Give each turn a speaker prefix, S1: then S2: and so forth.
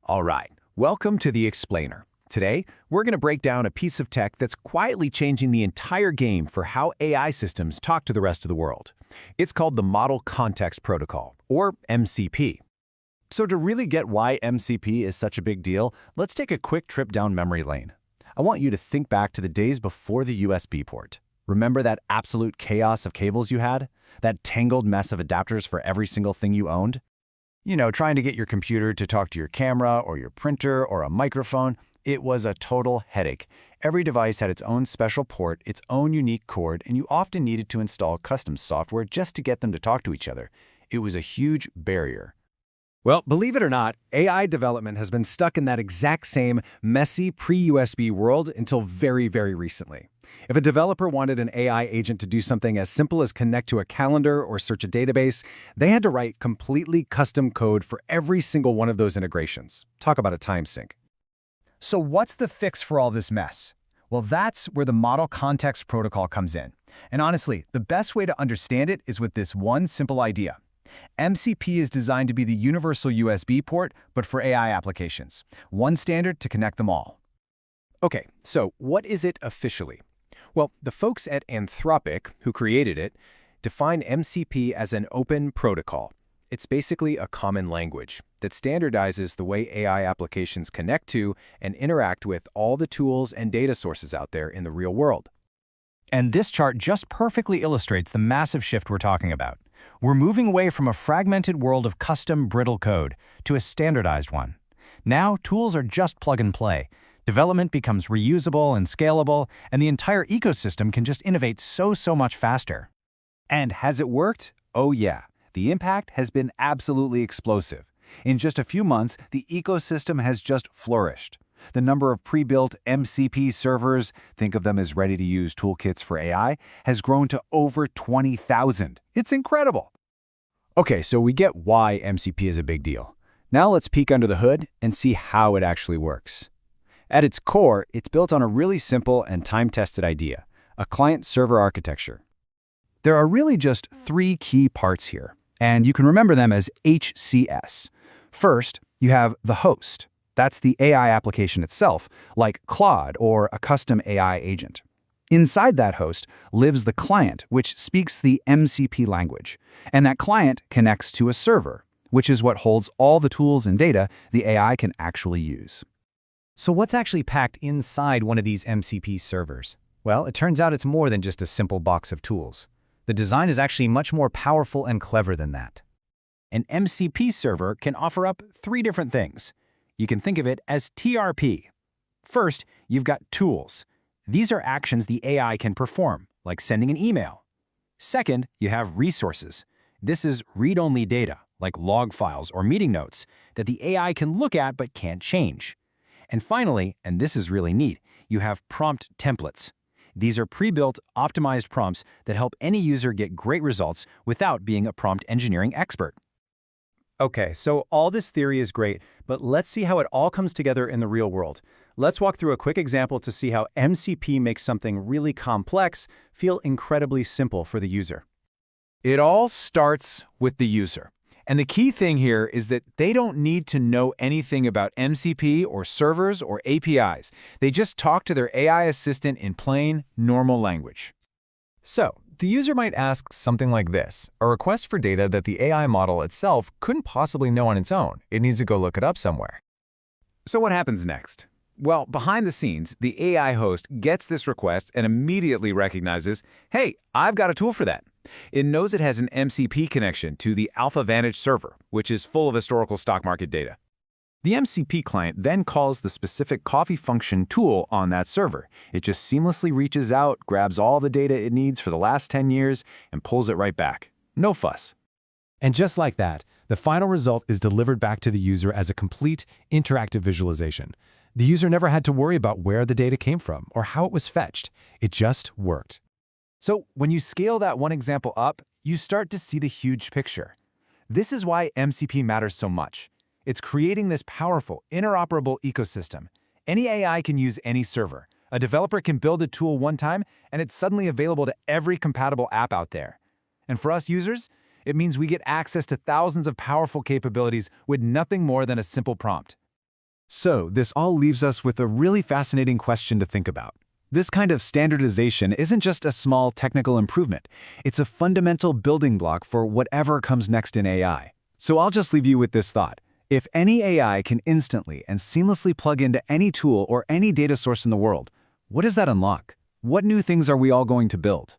S1: All right, welcome to The Explainer. Today, we're going to break down a piece of tech that's quietly changing the entire game for how AI systems talk to the rest of the world. It's called the Model Context Protocol, or MCP. So to really get why MCP is such a big deal, let's take a quick trip down memory lane. I want you to think back to the days before the USB port. Remember that absolute chaos of cables you had? That tangled mess of adapters for every single thing you owned? You know, trying to get your computer to talk to your camera or your printer or a microphone, it was a total headache. Every device had its own special port, its own unique cord, and you often needed to install custom software just to get them to talk to each other. It was a huge barrier.
S2: Well, believe it or not, AI development has been stuck in that exact same messy pre-USB world until very, very recently. If a developer wanted an AI agent to do something as simple as connect to a calendar or search a database, they had to write completely custom code for every single one of those integrations. Talk about a time sink.
S1: So what's the fix for all this mess? Well, that's where the Model Context Protocol comes in. And honestly, the best way to understand it is with this one simple idea. MCP is designed to be the universal USB port, but for AI applications. One standard to connect them all. Okay, so what is it officially? Well, the folks at Anthropic, who created it, define MCP as an open protocol. It's basically a common language that standardizes the way AI applications connect to and interact with all the tools and data sources out there in the real world. And this chart just perfectly illustrates the massive shift we're talking about. We're moving away from a fragmented world of custom, brittle code to a standardized one. Now, tools are just plug and play. Development becomes reusable and scalable, and the entire ecosystem can just innovate so much faster. And has it worked? Oh yeah. The impact has been absolutely explosive. In just a few months, the ecosystem has just flourished. The number of pre-built MCP servers, think of them as ready-to-use toolkits for AI, has grown to over 20,000. It's incredible. Okay, so we get why MCP is a big deal. Now let's peek under the hood and see how it actually works. At its core, it's built on a really simple and time-tested idea, a client-server architecture. There are really just three key parts here, and you can remember them as HCS. First, you have the host. That's the AI application itself, like Claude or a custom AI agent. Inside that host lives the client, which speaks the MCP language. And that client connects to a server, which is what holds all the tools and data the AI can actually use.
S3: So what's actually packed inside one of these MCP servers? Well, it turns out it's more than just a simple box of tools. The design is actually much more powerful and clever than that.
S1: An MCP server can offer up three different things. You can think of it as TRP. First, you've got tools. These are actions the AI can perform, like sending an email. Second, you have resources. This is read-only data, like log files or meeting notes, that the AI can look at but can't change. And finally, and this is really neat, you have prompt templates. These are pre-built, optimized prompts that help any user get great results without being a prompt engineering expert. Okay, so all this theory is great, but let's see how it all comes together in the real world. Let's walk through a quick example to see how MCP makes something really complex feel incredibly simple for the user. It all starts with the user. And the key thing here is that they don't need to know anything about MCP or servers or APIs. They just talk to their AI assistant in plain, normal language. So, the user might ask something like this, a request for data that the AI model itself couldn't possibly know on its own. It needs to go look it up somewhere. So what happens next? Well, behind the scenes, the AI host gets this request and immediately recognizes, hey, I've got a tool for that. It knows it has an MCP connection to the AlphaVantage server, which is full of historical stock market data. The MCP client then calls the specific coffee function tool on that server. It just seamlessly reaches out, grabs all the data it needs for the last 10 years, and pulls it right back. No fuss.
S2: And just like that, the final result is delivered back to the user as a complete, interactive visualization. The user never had to worry about where the data came from or how it was fetched. It just worked.
S1: So when you scale that one example up, you start to see the huge picture. This is why MCP matters so much. It's creating this powerful, interoperable ecosystem. Any AI can use any server. A developer can build a tool one time, and it's suddenly available to every compatible app out there. And for us users, it means we get access to thousands of powerful capabilities with nothing more than a simple prompt.
S2: So, this all leaves us with a really fascinating question to think about. This kind of standardization isn't just a small technical improvement. It's a fundamental building block for whatever comes next in AI. So I'll just leave you with this thought. If any AI can instantly and seamlessly plug into any tool or any data source in the world, what does that unlock? What new things are we all going to build?